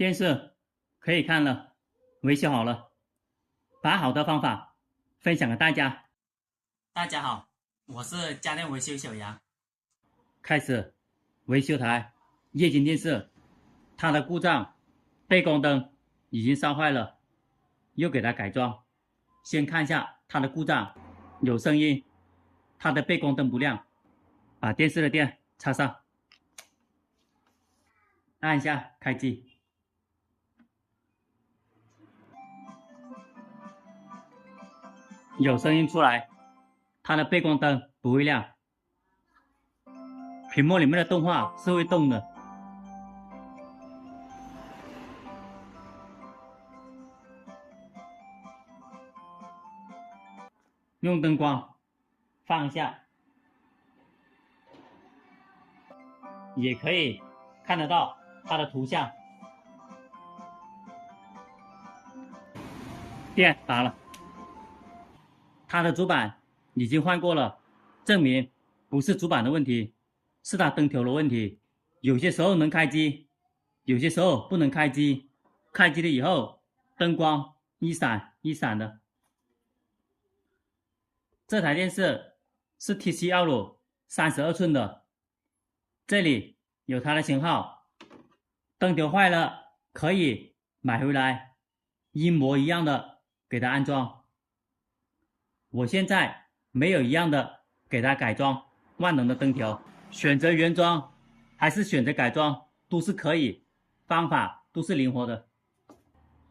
电视可以看了，维修好了，把好的方法分享给大家。大家好，我是家电维修小杨。开始维修台液晶电视，它的故障，背光灯已经烧坏了，又给它改装。先看一下它的故障，有声音，它的背光灯不亮，把电视的电插上，按一下开机。有声音出来，它的背光灯不会亮，屏幕里面的动画是会动的。用灯光放一下，也可以看得到它的图像。电打了，它的主板已经换过了，证明不是主板的问题，是它灯头的问题。有些时候能开机，有些时候不能开机。开机了以后，灯光一闪一闪的。这台电视是 TCL 32寸的，这里有它的型号。灯头坏了可以买回来，一模一样的给它安装。我现在没有一样的给它改装万能的灯头，选择原装还是选择改装都是可以，方法都是灵活的。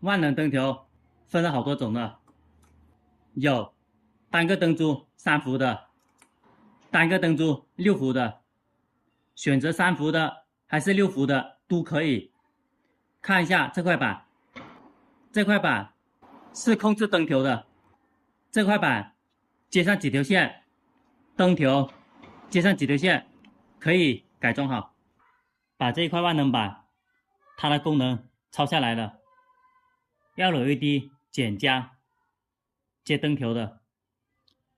万能灯头分了好多种呢，有单个灯珠3伏的，单个灯珠6伏的，选择3伏的还是6伏的都可以。看一下这块板，这块板是控制灯头的，这块板接上几条线，灯头接上几条线，可以改装好。把这一块万能板它的功能抄下来了， LED 减加接灯头的，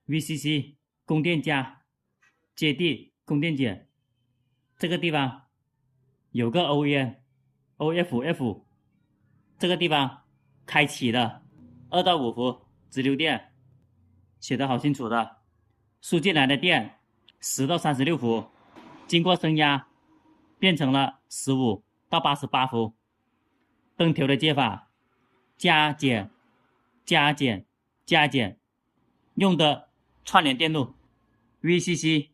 VCC 供电加接地供电减。这个地方有个 OFF， 这个地方开启的2到5伏直流电，写的好清楚的。输进来的电10到36伏，经过升压变成了15到88伏。灯头的接法加减加减加减，用的串联电路。 VCC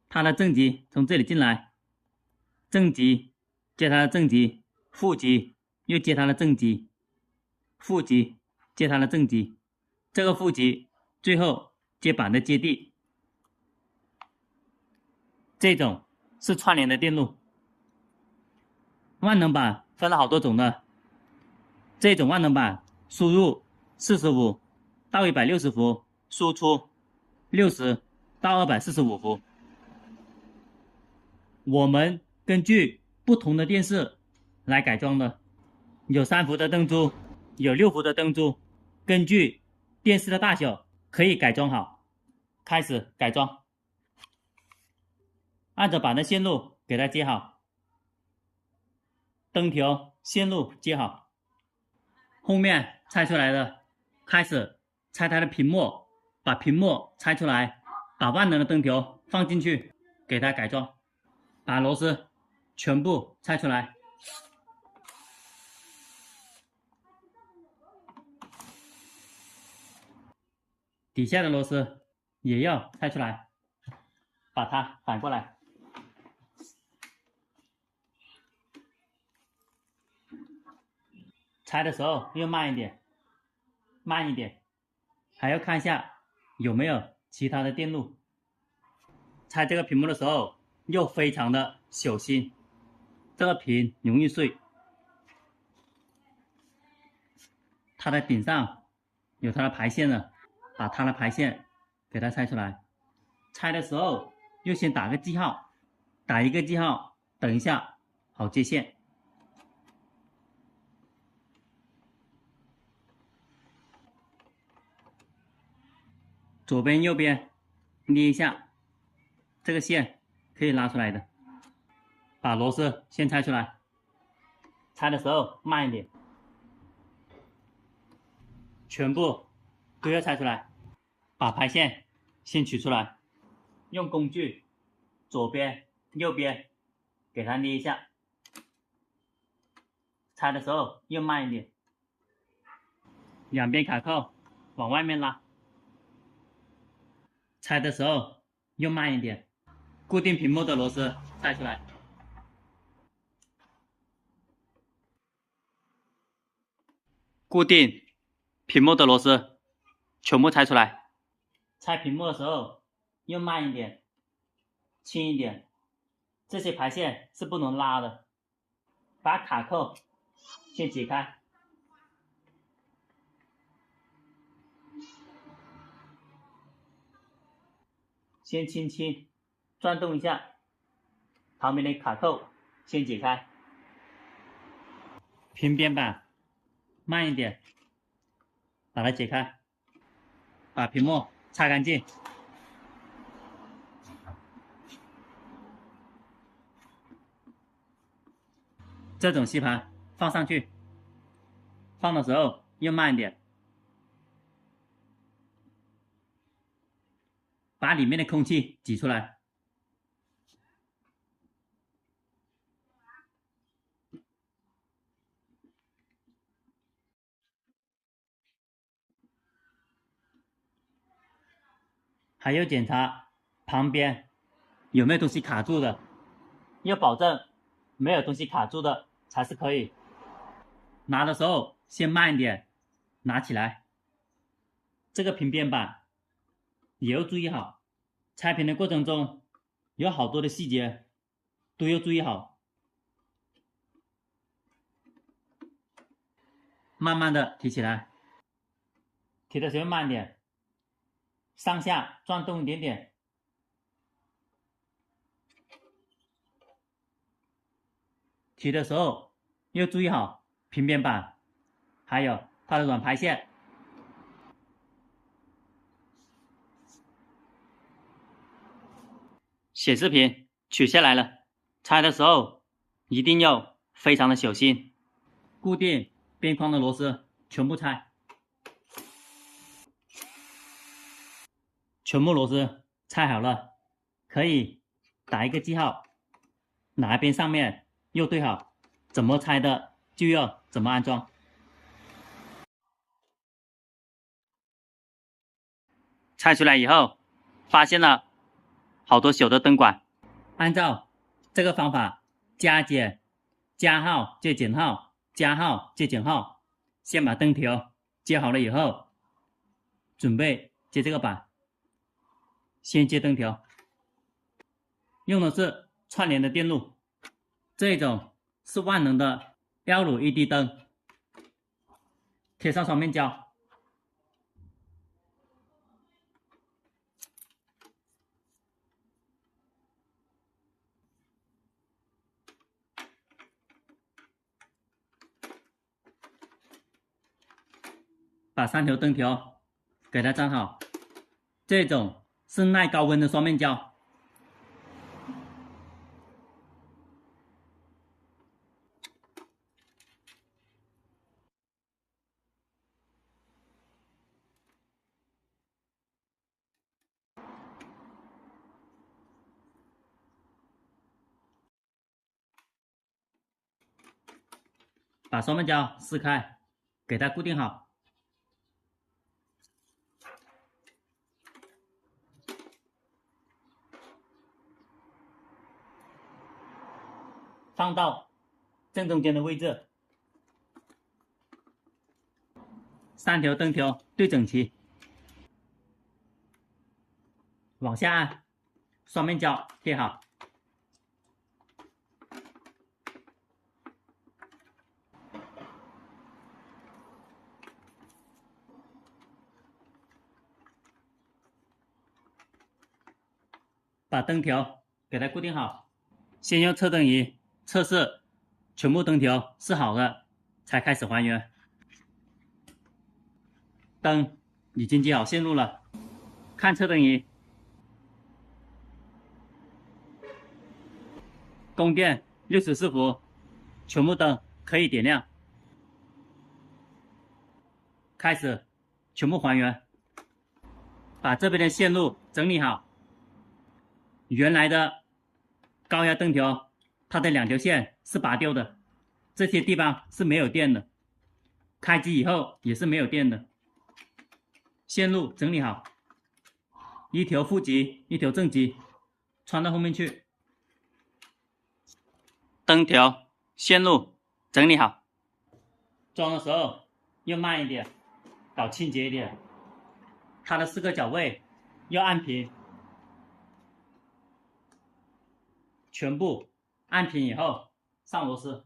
它的正极从这里进来，正极接它的正极，负极又接它的正极，负极接它的正极，这个负极最后接板的接地。这种是串联的电路。万能板分了好多种的，这种万能板输入45到160伏，输出60到245伏。我们根据不同的电视来改装的，有3伏的灯珠，有6伏的灯珠，根据电视的大小可以改装好。开始改装，按着板的线路给它接好，灯头线路接好。后面拆出来的，开始拆它的屏幕，把屏幕拆出来，把万能的灯头放进去给它改装。把螺丝全部拆出来，底下的螺丝也要拆出来，把它反过来。拆的时候要慢一点，慢一点，还要看一下有没有其他的电路。拆这个屏幕的时候又非常的小心，这个屏容易碎。它的顶上有它的排线呢，把它的排线给它拆出来。拆的时候又先打个记号，打一个记号，等一下好接线。左边右边捏一下，这个线可以拉出来的。把螺丝先拆出来，拆的时候慢一点，全部都要拆出来。把排线先取出来，用工具左边、右边给它捏一下。拆的时候又慢一点，两边卡扣往外面拉。拆的时候又慢一点，固定屏幕的螺丝拆出来。固定屏幕的螺丝全部拆出来。拆屏幕的时候又慢一点，轻一点，这些排线是不能拉的。把卡扣先解开，先轻轻转动一下，旁边的卡扣先解开。平边板慢一点，把它解开，把屏幕擦干净。这种吸盘放上去，放的时候又慢一点，把里面的空气挤出来。还要检查旁边有没有东西卡住的，要保证没有东西卡住的才是可以。拿的时候先慢一点，拿起来。这个平边板也要注意好，拆屏的过程中有好多的细节都要注意好。慢慢的提起来，提的时候慢一点，上下转动一点点。提的时候要注意好平边板，还有它的软排线。显示屏取下来了，拆的时候一定要非常的小心。固定边框的螺丝全部拆，全部螺丝拆好了，可以打一个记号，哪一边上面又对好，怎么拆的就要怎么安装。拆出来以后，发现了好多小的灯管，按照这个方法加减，加号接减号，加号接减号，先把灯条接好了以后，准备接这个板。先接灯条，用的是串联的电路，这种是万能的 LED 灯，贴上双面胶。把3条灯条给它粘好，这种是耐高温的双面胶。把双面胶撕开，给它固定好。放到正中间的位置，3条灯条对整齐，往下按，双面胶贴好。把灯条给它固定好，先用测灯仪测试全部灯条是好的，才开始还原。灯已经接好线路了，看测灯仪，供电64伏，全部灯可以点亮。开始，全部还原，把这边的线路整理好。原来的高压灯条，它的2条线是拔掉的，这些地方是没有电的，开机以后也是没有电的。线路整理好，一条负极，一条正极，穿到后面去。灯条线路整理好，装的时候要慢一点，搞清洁一点。它的4个脚位要按平，全部按平以后上螺丝。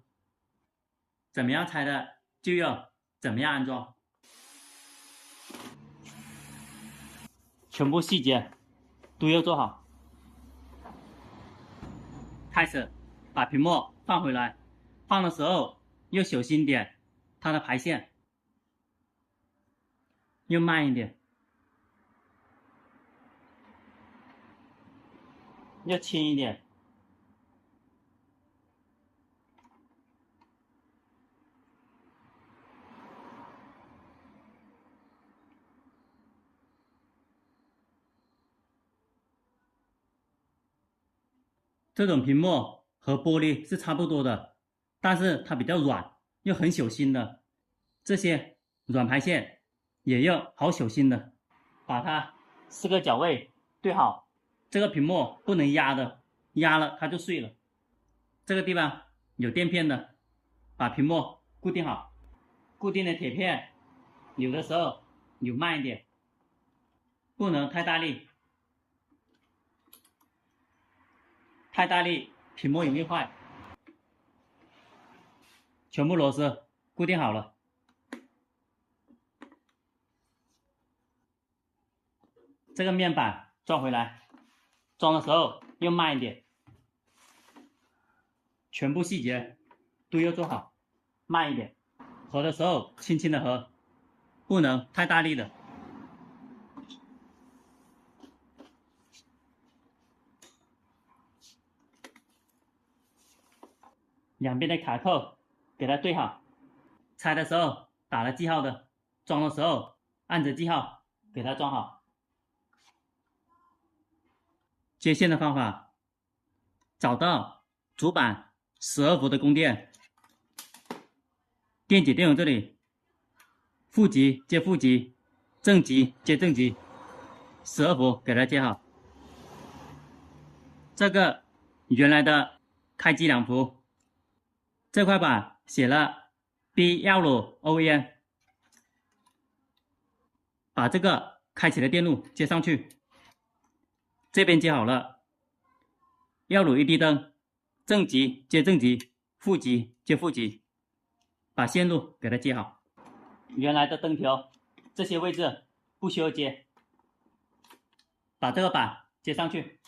怎么样拆的就要怎么样安装，全部细节都要做好。开始把屏幕放回来，放的时候要小心点，它的排线要慢一点，要轻一点。这种屏幕和玻璃是差不多的，但是它比较软，又很小心的。这些软排线也要好小心的，把它4个脚位对好。这个屏幕不能压的，压了它就碎了。这个地方有垫片的，把屏幕固定好。固定的铁片扭的时候扭慢一点，不能太大力。太大力，屏幕容易坏。全部螺丝固定好了，这个面板装回来，装的时候要慢一点，全部细节都要做好，慢一点。合的时候轻轻的合，不能太大力的。两边的卡扣给它对好，拆的时候打了记号的，装的时候按着记号给它装好。接线的方法，找到主板12伏的供电，电解电容这里，负极接负极，正极接正极，12伏给它接好。这个原来的开机2伏。这块板写了 BL OEM， 把这个开启的电路接上去，这边接好了。耀鲁一滴灯，正极接正极，负极接负极，把线路给它接好。原来的灯条这些位置不需要接，把这个板接上去。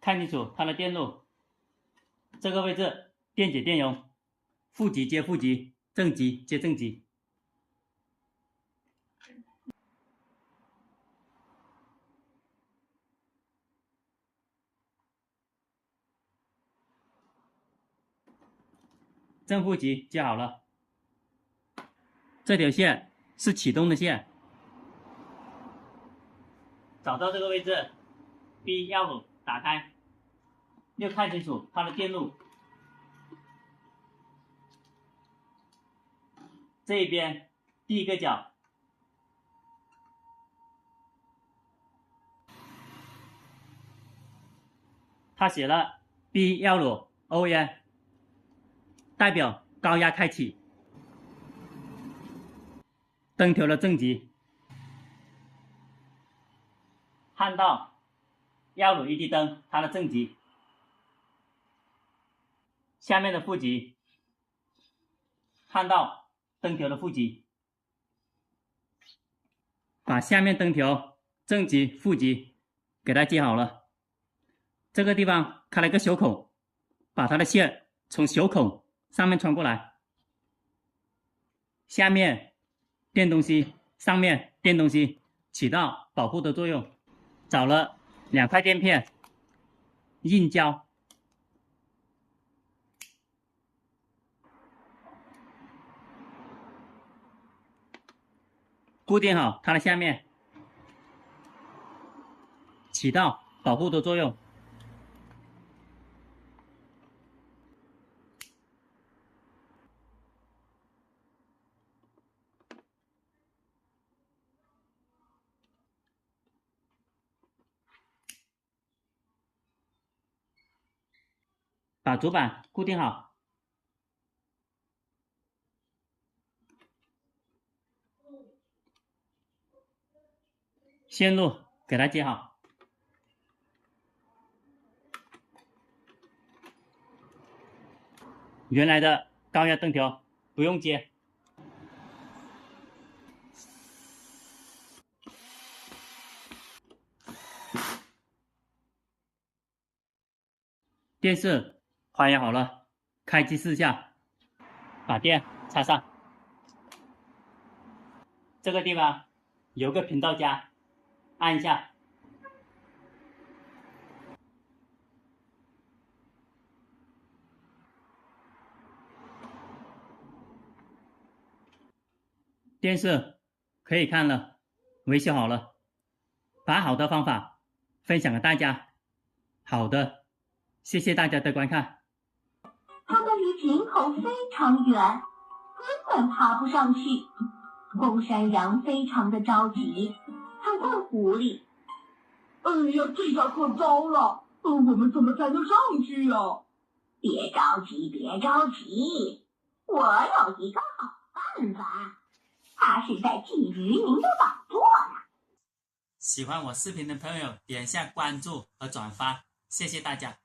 看清楚它的电路，这个位置电解电容，负极接负极，正极接正极。正负极接好了，这条线是启动的线，找到这个位置 B15 打开，要看清楚它的电路。这一边第一个角，它写了 B15 OEM， 代表高压开启。灯条的正极，看到耀鲁一滴灯它的正极，下面的负极，看到灯条的负极，把下面灯条正极负极给它接好了。这个地方开了一个小孔，把它的线从小孔上面穿过来，下面垫东西，上面垫东西，起到保护的作用。找了2块垫片，硬胶，固定好它的下面，起到保护的作用。把主板固定好，线路给它接好。原来的高压灯条不用接。电视还原好了，开机试下，把电插上。这个地方有个频道夹，按一下。电视可以看了，维修好了，把好的方法分享给大家。好的，谢谢大家的观看。它们离井口非常远，根本爬不上去。公山羊非常的着急，他问狐狸：“哎呀，这下可糟了，我们怎么才能上去呀？”“别着急，别着急，我有一个好办法。它是在觊觎您的宝座呢。”喜欢我视频的朋友，点一下关注和转发，谢谢大家。